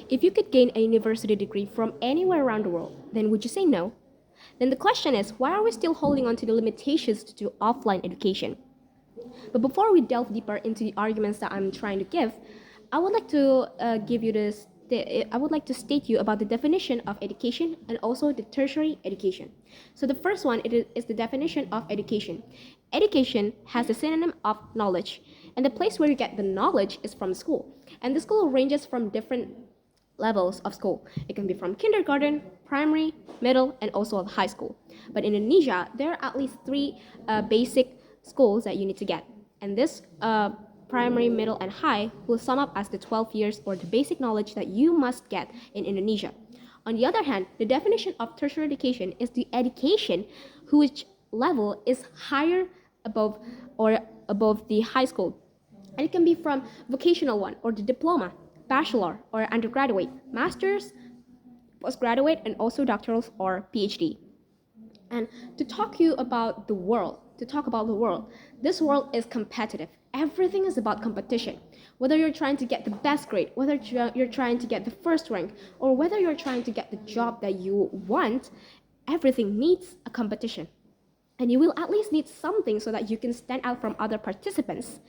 If you could gain a university degree from anywhere around the world, then would you say no? Then the question is, why are we still holding on to the limitations to offline education? But before we delve deeper into the arguments that I'm trying to give, I would like to give you this. I would like to state you about the definition of education and also the tertiary education. So the first one is the definition of education. Education has the synonym of knowledge, and the place where you get the knowledge is from school. And the school ranges from different levels of school. It can be from kindergarten, primary, middle, and also high school. But in Indonesia, there are at least three basic schools that you need to get. And this primary, middle, and high will sum up as the 12 years or the basic knowledge that you must get in Indonesia. On the other hand, the definition of tertiary education is the education which level is higher above the high school. And it can be from vocational one or the diploma, bachelor or undergraduate, master's, postgraduate, and also doctoral or PhD. And to talk about the world, this world is competitive. Everything is about competition. Whether you're trying to get the best grade, whether you're trying to get the first rank, or whether you're trying to get the job that you want, everything needs a competition. And you will at least need something so that you can stand out from other participants.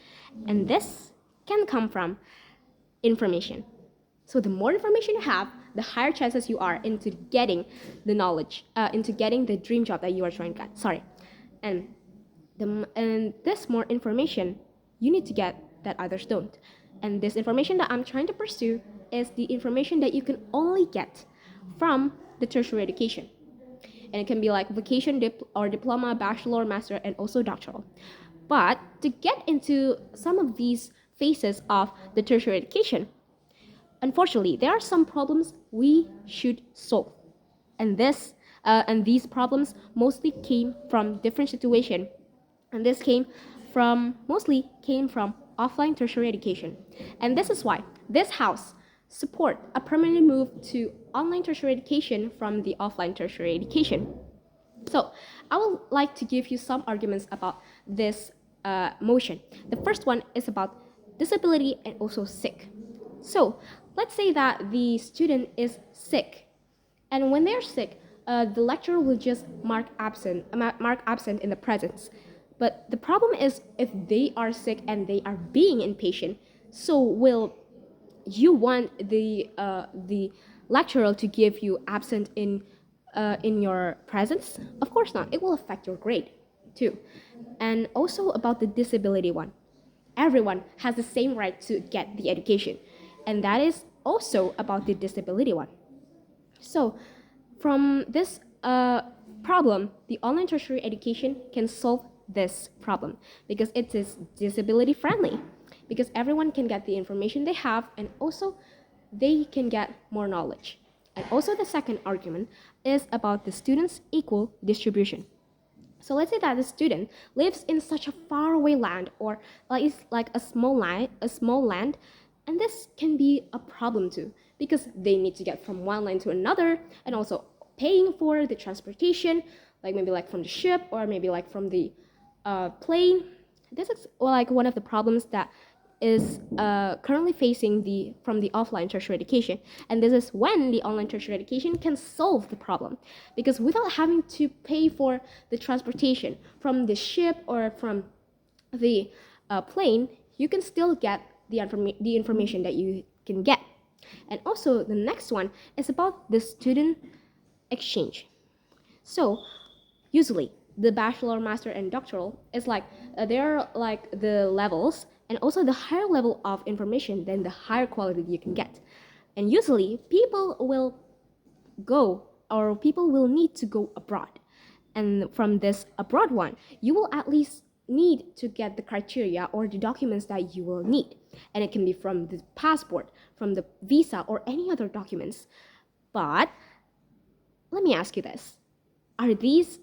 And this can come from information. So the more information you have, the higher chances you are into getting the knowledge, into getting the dream job that you are trying to get. And this more information you need to get that others don't. And this information that I'm trying to pursue is the information that you can only get from the tertiary education. And it can be like vocation or diploma, bachelor, master, and also doctoral. But to get into some of these phases of the tertiary education, unfortunately, there are some problems we should solve. And these problems mostly came from different situations. And this mostly came from offline tertiary education. And this is why this house support a permanent move to online tertiary education from the offline tertiary education. So I would like to give you some arguments about this motion. The first one is about disability and also sick. So let's say that the student is sick, and when they're sick, the lecturer will just mark absent in the presence. But the problem is, if they are sick and they are being inpatient, so will you want the lecturer to give you absent in your presence? Of course not. It will affect your grade too. And also about the disability one. Everyone has the same right to get the education. And that is also about the disability one. So from this problem, the online tertiary education can solve this problem because it is disability friendly, because everyone can get the information they have, and also they can get more knowledge. And also the second argument is about the students' equal distribution. So let's say that the student lives in such a faraway land, or it's like a small land, and this can be a problem too, because they need to get from one land to another, and also paying for the transportation, like maybe like from the ship or maybe like from the plane. This is like one of the problems that is currently facing from the offline tertiary education, and this is when the online tertiary education can solve the problem, because without having to pay for the transportation from the ship or from the plane, you can still get the information that you can get. And also the next one is about the student exchange. So usually the bachelor, master, and doctoral is like they're like the levels, and also the higher level of information, then the higher quality you can get. And usually people will need to go abroad. And from this abroad one, you will at least need to get the criteria or the documents that you will need. And it can be from the passport, from the visa, or any other documents. But let me ask you this. Are these,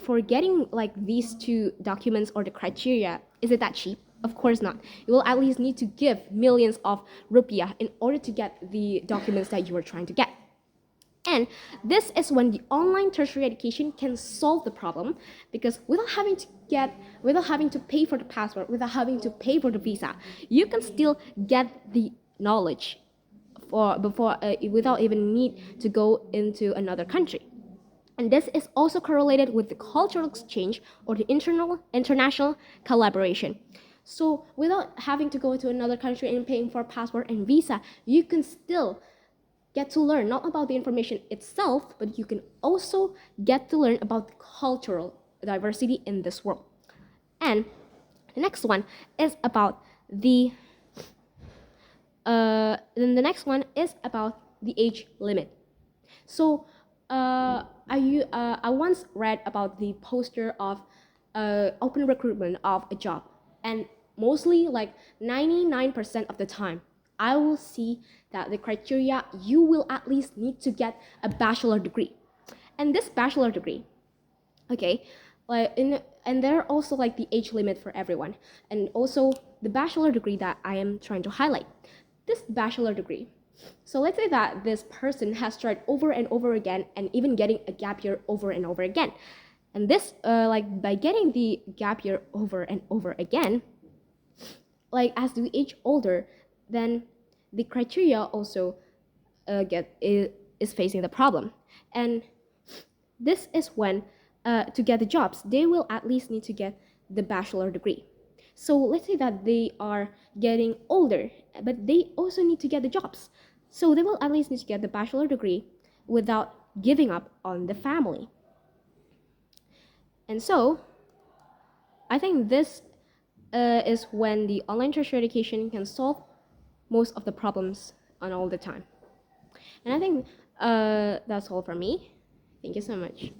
for getting like these two documents or the criteria, is it that cheap? Of course not. You will at least need to give millions of rupiah in order to get the documents that you are trying to get. And this is when the online tertiary education can solve the problem, because without having to pay for the passport, without having to pay for the visa, you can still get the knowledge without even need to go into another country. And this is also correlated with the cultural exchange or the international collaboration. So without having to go to another country and paying for passport and visa, you can still get to learn not about the information itself, but you can also get to learn about the cultural diversity in this world. And the next one is about then the next one is about the age limit. So I once read about the poster of open recruitment of a job, and mostly like 99% of the time, I will see that the criteria you will at least need to get a bachelor degree, and this bachelor degree, okay, and there are also like the age limit for everyone, and also the bachelor degree that I am trying to highlight. This bachelor degree. So let's say that this person has tried over and over again and even getting a gap year over and over again. And this, like by getting the gap year over and over again, like as we age older, then the criteria also is facing the problem. And this is when, to get the jobs, they will at least need to get the bachelor degree. So let's say that they are getting older, but they also need to get the jobs. So they will at least need to get the bachelor degree without giving up on the family. And so I think this is when the online tertiary education can solve most of the problems on all the time. And I think that's all for me. Thank you so much.